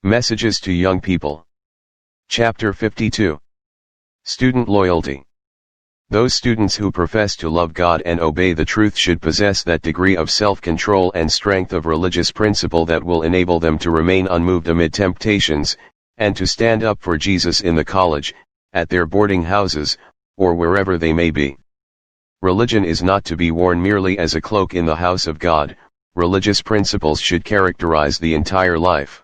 Messages to Young People. Chapter 52. Student Loyalty. Those students who profess to love God and obey the truth should possess that degree of self-control and strength of religious principle that will enable them to remain unmoved amid temptations, and to stand up for Jesus in the college, at their boarding houses, or wherever they may be. Religion is not to be worn merely as a cloak in the house of God. Religious principles should characterize the entire life.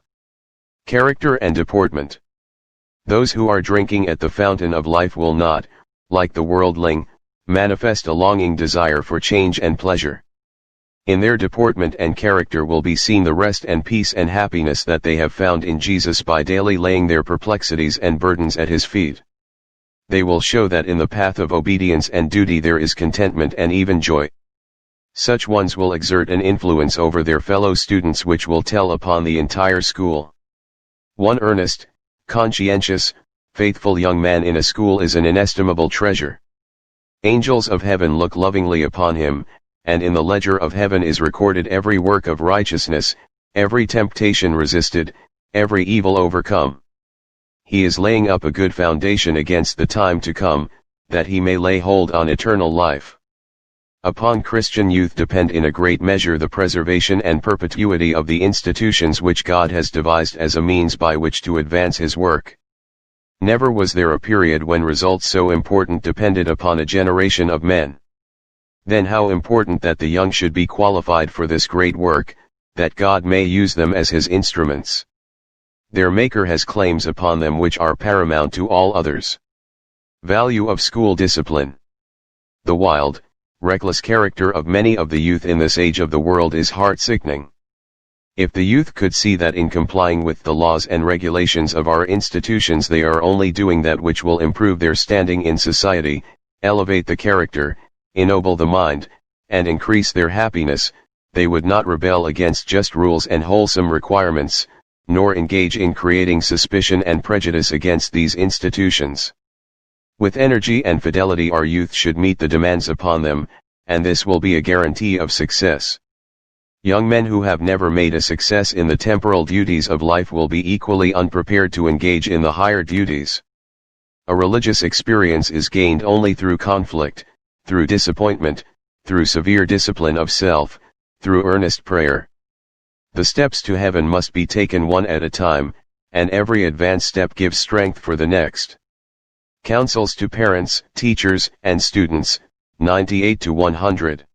Character and deportment. Those who are drinking at the fountain of life will not, like the worldling, manifest a longing desire for change and pleasure. In their deportment and character will be seen the rest and peace and happiness that they have found in Jesus by daily laying their perplexities and burdens at his feet. They will show that in the path of obedience and duty there is contentment and even joy. Such ones will exert an influence over their fellow students which will tell upon the entire school. One earnest, conscientious, faithful young man in a school is an inestimable treasure. Angels of heaven look lovingly upon him, and in the ledger of heaven is recorded every work of righteousness, every temptation resisted, every evil overcome. He is laying up a good foundation against the time to come, that he may lay hold on eternal life. Upon Christian youth depend in a great measure the preservation and perpetuity of the institutions which God has devised as a means by which to advance his work. Never was there a period when results so important depended upon a generation of men. Then how important that the young should be qualified for this great work, that God may use them as his instruments. Their Maker has claims upon them which are paramount to all others. Value of school discipline. The wild, reckless character of many of the youth in this age of the world is heart-sickening. If the youth could see that in complying with the laws and regulations of our institutions they are only doing that which will improve their standing in society, elevate the character, ennoble the mind, and increase their happiness, they would not rebel against just rules and wholesome requirements, nor engage in creating suspicion and prejudice against these institutions. With energy and fidelity our youth should meet the demands upon them, and this will be a guarantee of success. Young men who have never made a success in the temporal duties of life will be equally unprepared to engage in the higher duties. A religious experience is gained only through conflict, through disappointment, through severe discipline of self, through earnest prayer. The steps to heaven must be taken one at a time, and every advance step gives strength for the next. Counsels to Parents, Teachers, and Students, 98 to 100.